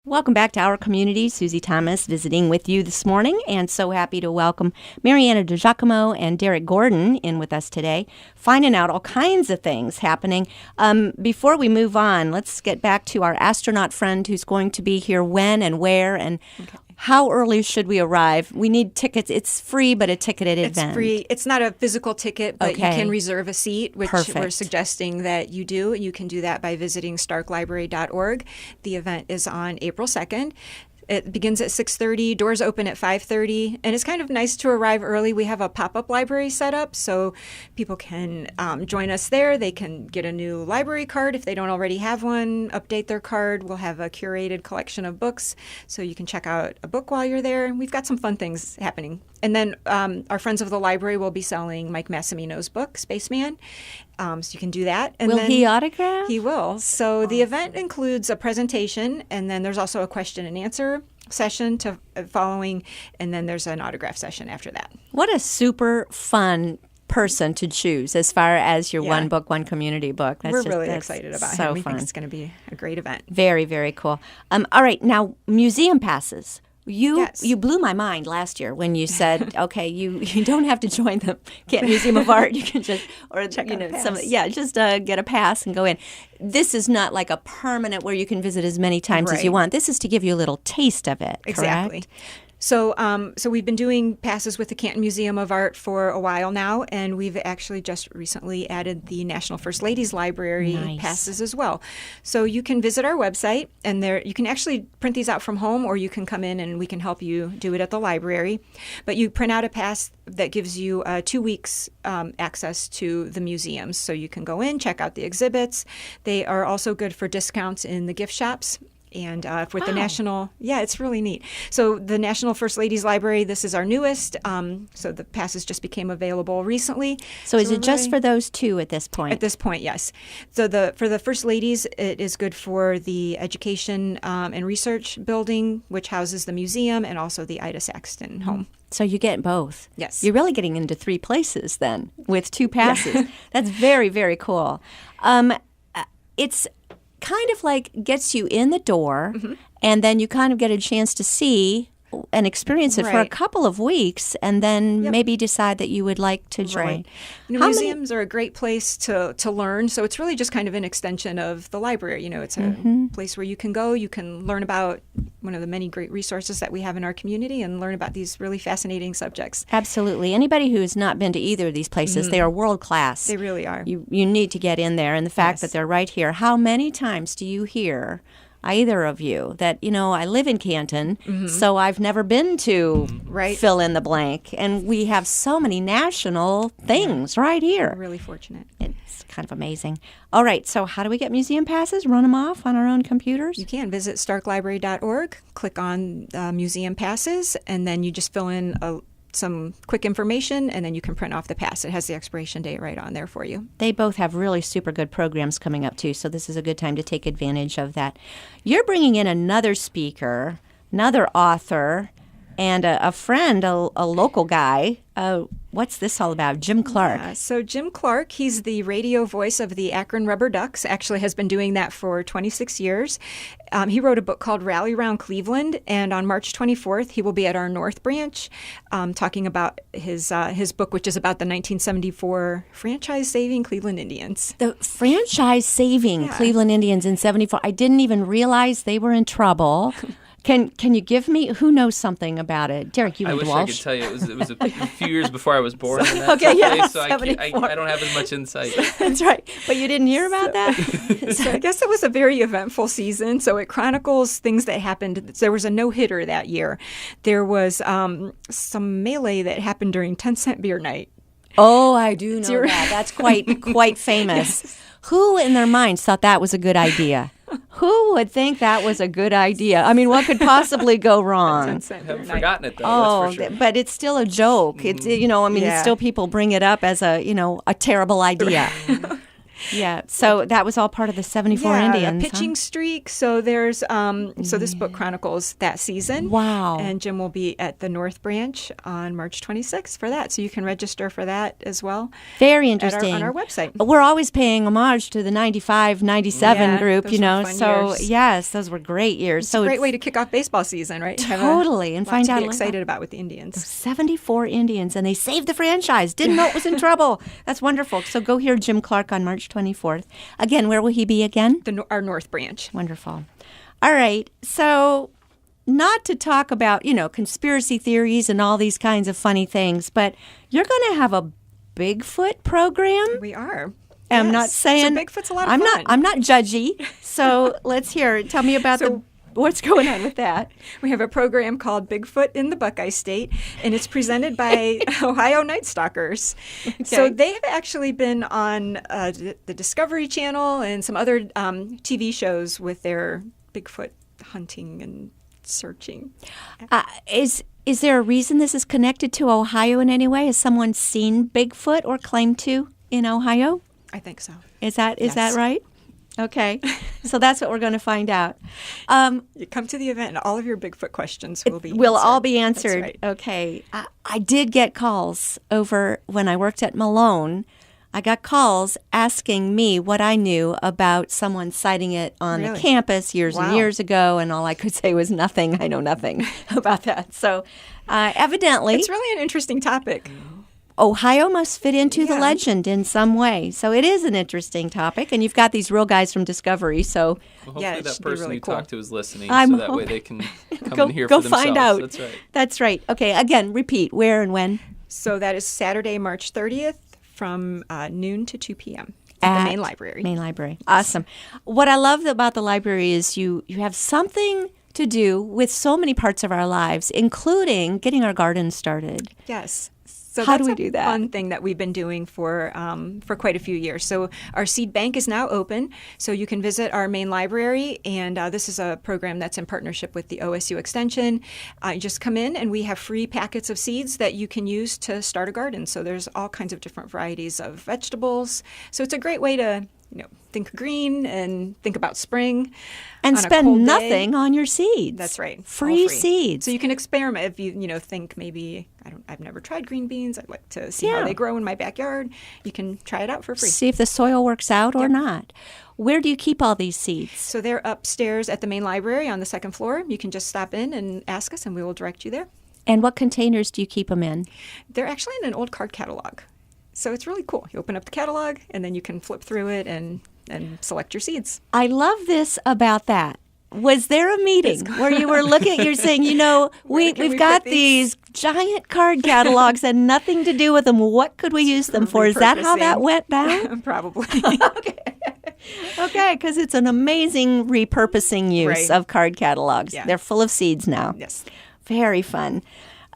Welcome back to our community. Susie Thomas visiting with you this morning, and so happy to welcome Mariana DiGiacomo and Derek Gordon in with us today, finding out all kinds of things happening. Before we move on, let's get back to our astronaut friend who's going to be here when and where and how early should we arrive? We need tickets. It's free, but a ticketed event. It's free. It's not a physical ticket, but you can reserve a seat, which we're suggesting that you do. You can do that by visiting starklibrary.org. The event is on April 2nd. It begins at 6:30. Doors open at 5:30, and it's kind of nice to arrive early. We have a pop-up library set up, so people can join us there. They can get a new library card if they don't already have one, update their card. We'll have a curated collection of books, so you can check out a book while you're there. We've got some fun things happening. And then our friends of the library will be selling Mike Massimino's book, Spaceman. So you can do that. And will he autograph? He will. So the event includes a presentation, and then there's also a question and answer session following, and then there's an autograph session after that. What a super fun person to choose as far as your one book, one community book. We're really excited about him. We think it's going to be a great event. Very, very cool. All right, now museum passes. You blew my mind last year when you said, okay, you don't have to join the Canton Museum of Art. You can just get a pass and go in. This is not like a permanent where you can visit as many times as you want. This is to give you a little taste of it. Exactly. Correct? So we've been doing passes with the Canton Museum of Art for a while now, and we've actually just recently added the National First Ladies Library passes as well. So you can visit our website, and there you can actually print these out from home, or you can come in and we can help you do it at the library. But you print out a pass that gives you 2 weeks access to the museums. So you can go in, check out the exhibits. They are also good for discounts in the gift shops. And with the National, it's really neat. So the National First Ladies Library, this is our newest. So the passes just became available recently. So is it just for those two at this point? At this point, yes. So for the First Ladies, it is good for the Education and Research Building, which houses the museum and also the Ida Saxton home. So you get both. Yes. You're really getting into 3 places then with 2 passes. That's very, very cool. It's kind of like gets you in the door, and then you kind of get a chance to see and experience it for a couple of weeks, and then maybe decide that you would like to join. Right. Museums are a great place to learn, so it's really just kind of an extension of the library. It's a place where you can go, you can learn about one of the many great resources that we have in our community and learn about these really fascinating subjects. Absolutely. Anybody who has not been to either of these places, they are world class. They really are. You need to get in there, and the fact that they're right here. How many times do you hear either of you that, I live in Canton, so I've never been to fill in the blank, and we have so many national things right here. We're really fortunate. It's kind of amazing. All right, so how do we get museum passes? Run them off on our own computers? You can visit starklibrary.org, click on museum passes, and then you just fill in some quick information, and then you can print off the pass. It has the expiration date right on there for you. They both have really super good programs coming up, too, so this is a good time to take advantage of that. You're bringing in another speaker, another author, and a friend, a local guy. What's this all about? Jim Clark. Yeah, so Jim Clark, he's the radio voice of the Akron Rubber Ducks, actually has been doing that for 26 years. He wrote a book called Rally Round Cleveland, and on March 24th, he will be at our North Branch talking about his book, which is about the 1974 franchise-saving Cleveland Indians. The franchise-saving Cleveland Indians in 74. I didn't even realize they were in trouble. Can you give me, who knows something about it? Derek, you I went wish to Walsh. I could tell you. It was a few years before I was born. In that place, so I don't have as much insight. That's right. But you didn't hear about that? So I guess it was a very eventful season. So it chronicles things that happened. There was a no-hitter that year. There was some melee that happened during 10-cent beer night. Oh, I do know that. That's quite famous. Yes. Who in their minds thought that was a good idea? Who would think that was a good idea? I mean, what could possibly go wrong? I haven't forgotten it, though. That's for sure. But it's still a joke. It's it's still people bring it up as a terrible idea. Yeah. So that was all part of the 74 Indians. A pitching streak. So there's so this book chronicles that season. Wow. And Jim will be at the North Branch on March 26th for that. So you can register for that as well. Very interesting. On our website. We're always paying homage to the 95, 97 group, those were fun years. Yes, those were great years. It's a great way to kick off baseball season, right? Totally. And find out to be excited about with the Indians. 74 Indians, and they saved the franchise. Didn't know it was in trouble. That's wonderful. So go hear Jim Clark on March 24th. Again, where will he be again? Our North Branch. Wonderful. All right. So not to talk about, conspiracy theories and all these kinds of funny things, but you're going to have a Bigfoot program? We are. I'm not saying... So Bigfoot's a lot of fun. I'm not judgy. So let's hear it. Tell me about what's going on with that. We have a program called Bigfoot in the Buckeye State, and it's presented by Ohio Night Stalkers. Okay. So they've actually been on the Discovery Channel and some other TV shows with their Bigfoot hunting and searching. Is there a reason this is connected to Ohio in any way? Has someone seen Bigfoot or claimed to in Ohio? I think so. Is that right? Okay. So that's what we're going to find out. You come to the event and all of your Bigfoot questions will all be answered. That's right. Okay. I did get calls over when I worked at Malone. I got calls asking me what I knew about someone sighting it on the campus years and years ago, and all I could say was nothing. I know nothing about that. So evidently... It's really an interesting topic. Ohio must fit into the legend in some way. So it is an interesting topic, and you've got these real guys from Discovery. So hopefully that person really you cool. talked to is listening, so that way they can come and hear for themselves. Go find out. That's right. That's right. Okay, again, repeat, where and when? So that is Saturday, March 30th from noon to 2 p.m. at the main library. Main library. Awesome. What I love about the library is you have something to do with so many parts of our lives, including getting our garden started. Yes. So how do we do that? That's a fun thing that we've been doing for quite a few years. So our seed bank is now open, so you can visit our main library, and this is a program that's in partnership with the OSU Extension. You just come in, and we have free packets of seeds that you can use to start a garden. So there's all kinds of different varieties of vegetables. So it's a great way to think green and think about spring. And spend nothing on your seeds. That's right. Free seeds. So you can experiment if you think maybe, I've never tried green beans. I'd like to see how they grow in my backyard. You can try it out for free. See if the soil works out or not. Where do you keep all these seeds? So they're upstairs at the main library on the second floor. You can just stop in and ask us, and we will direct you there. And what containers do you keep them in? They're actually in an old card catalog. So it's really cool. You open up the catalog, and then you can flip through it and select your seeds. I love this about that. Was there a meeting where you were looking, you're saying, we've got these giant card catalogs and nothing to do with them. What could we use them for? Is that how that went down? Probably. Okay, because it's an amazing repurposing use of card catalogs. Yeah. They're full of seeds now. Yes. Very fun.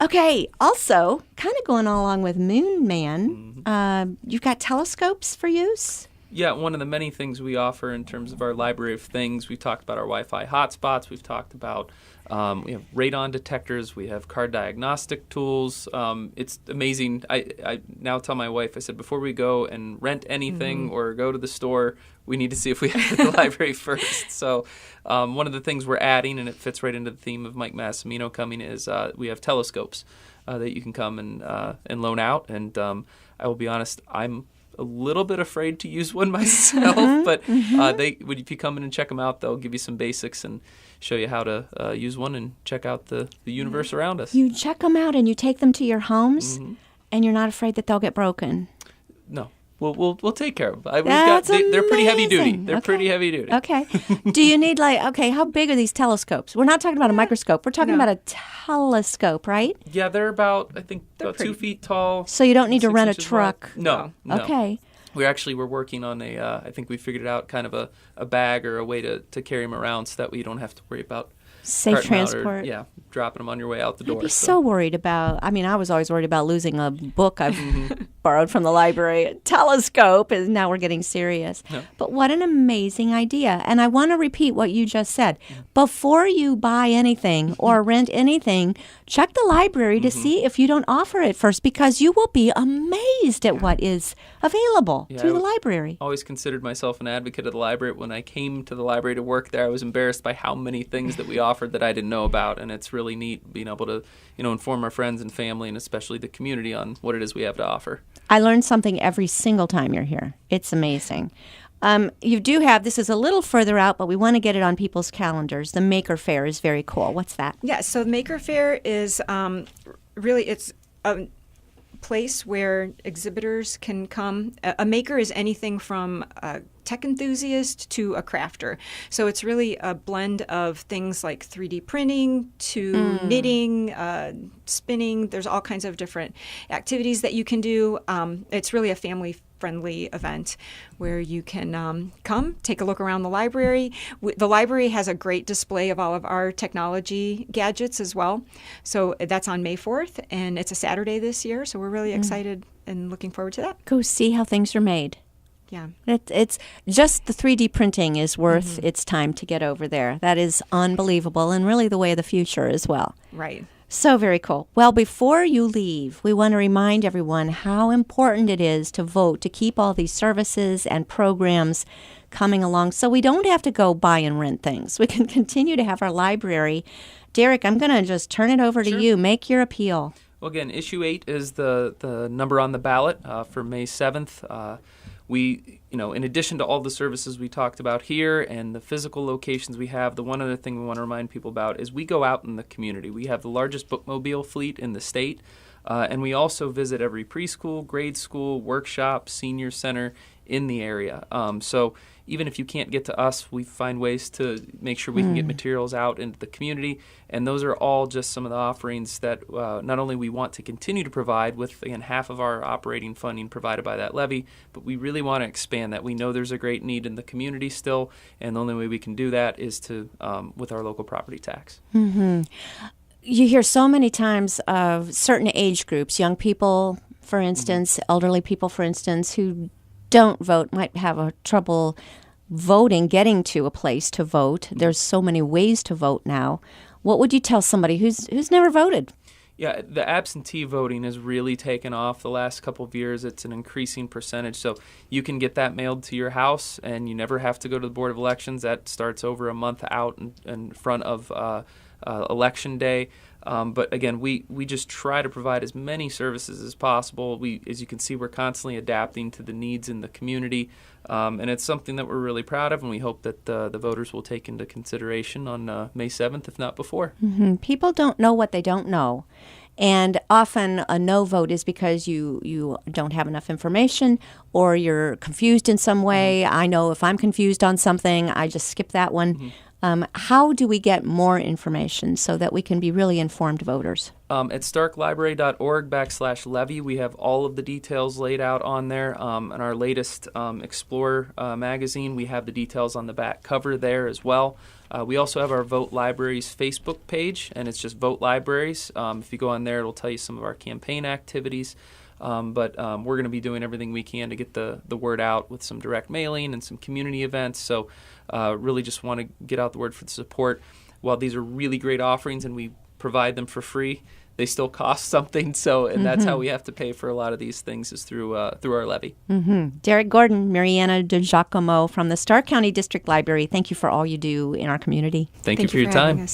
Okay, also, kind of going along with Moon Man, you've got telescopes for use? Yeah, one of the many things we offer in terms of our library of things. We've talked about our Wi-Fi hotspots. We've talked about we have radon detectors. We have card diagnostic tools. It's amazing. I now tell my wife, I said, before we go and rent anything or go to the store, we need to see if we have it at the library first. So one of the things we're adding, and it fits right into the theme of Mike Massimino coming, is we have telescopes that you can come and loan out. And I will be honest, I'm a little bit afraid to use one myself, but if you come in and check them out, they'll give you some basics and show you how to use one and check out the universe around us. You check them out and you take them to your homes, and you're not afraid that they'll get broken? No. We'll take care of them. They're pretty heavy duty. They're pretty heavy duty. Okay. Do you need how big are these telescopes? We're not talking about a microscope. We're talking about a telescope, right? Yeah, they're about 2 feet tall. So you don't need to rent a truck. No. Okay. We're working on I think we figured out kind of a bag or a way to carry them around so that way you don't have to worry about safe transport. Dropping them on your way out the door. I'd be so worried about, I was always worried about losing a book I've borrowed from the library, a telescope, and now we're getting serious. No. But what an amazing idea. And I want to repeat what you just said. Before you buy anything or rent anything, check the library to see if you don't offer it first, because you will be amazed at what is available. people through the library. Always considered myself an advocate of the library. When I came to the library to work there, I was embarrassed by how many things that we offered that I didn't know about, and it's really neat being able to, inform our friends and family and especially the community on what it is we have to offer. I learn something every single time you're here. It's amazing. You do have, this is a little further out, but we want to get it on people's calendars. The Maker Faire is very cool. What's that? Yeah, so the Maker Faire is really, it's a place where exhibitors can come. A maker is anything from a tech enthusiast to a crafter. So it's really a blend of things like 3D printing to knitting, spinning. There's all kinds of different activities that you can do. It's really a family-friendly event where you can come, take a look around the library. The library has a great display of all of our technology gadgets as well. So that's on May 4th, and it's a Saturday this year, so we're really excited and looking forward to that. Go see how things are made. Yeah. It's just the 3D printing is worth its time to get over there. That is unbelievable and really the way of the future as well. Right. So very cool. Well, before you leave, we want to remind everyone how important it is to vote to keep all these services and programs coming along so we don't have to go buy and rent things. We can continue to have our library. Derek, I'm going to just turn it over to you. Make your appeal. Well, again, issue 8 is the number on the ballot for May 7th. We, in addition to all the services we talked about here and the physical locations we have, the one other thing we want to remind people about is we go out in the community. We have the largest bookmobile fleet in the state, and we also visit every preschool, grade school, workshop, senior center in the area. So even if you can't get to us, we find ways to make sure we can get materials out into the community. And those are all just some of the offerings that not only we want to continue to provide with, again, half of our operating funding provided by that levy, but we really want to expand that. We know there's a great need in the community still, and the only way we can do that is to with our local property tax. Mm-hmm. You hear so many times of certain age groups, young people, for instance, elderly people, for instance, who don't vote, might have a trouble voting, getting to a place to vote. There's so many ways to vote now. What would you tell somebody who's never voted? Yeah, the absentee voting has really taken off the last couple of years. It's an increasing percentage. So you can get that mailed to your house, and you never have to go to the Board of Elections. That starts over a month out in front of Election Day. But again, we just try to provide as many services as possible. As you can see, we're constantly adapting to the needs in the community, and it's something that we're really proud of, and we hope that the voters will take into consideration on May 7th, if not before. Mm-hmm. People don't know what they don't know. And often a no vote is because you don't have enough information or you're confused in some way. I know if I'm confused on something, I just skip that one. How do we get more information so that we can be really informed voters? At starklibrary.org/levy, we have all of the details laid out on there. In our latest Explorer magazine, we have the details on the back cover there as well. We also have our Vote Libraries Facebook page, and it's just Vote Libraries. If you go on there, it'll tell you some of our campaign activities. But we're going to be doing everything we can to get the word out with some direct mailing and some community events. So really just want to get out the word for the support. While these are really great offerings and we provide them for free, they still cost something. So, and that's how we have to pay for a lot of these things is through our levy. Derek Gordon, Mariana DiGiacomo from the Stark County District Library, thank you for all you do in our community. Thank you for your time.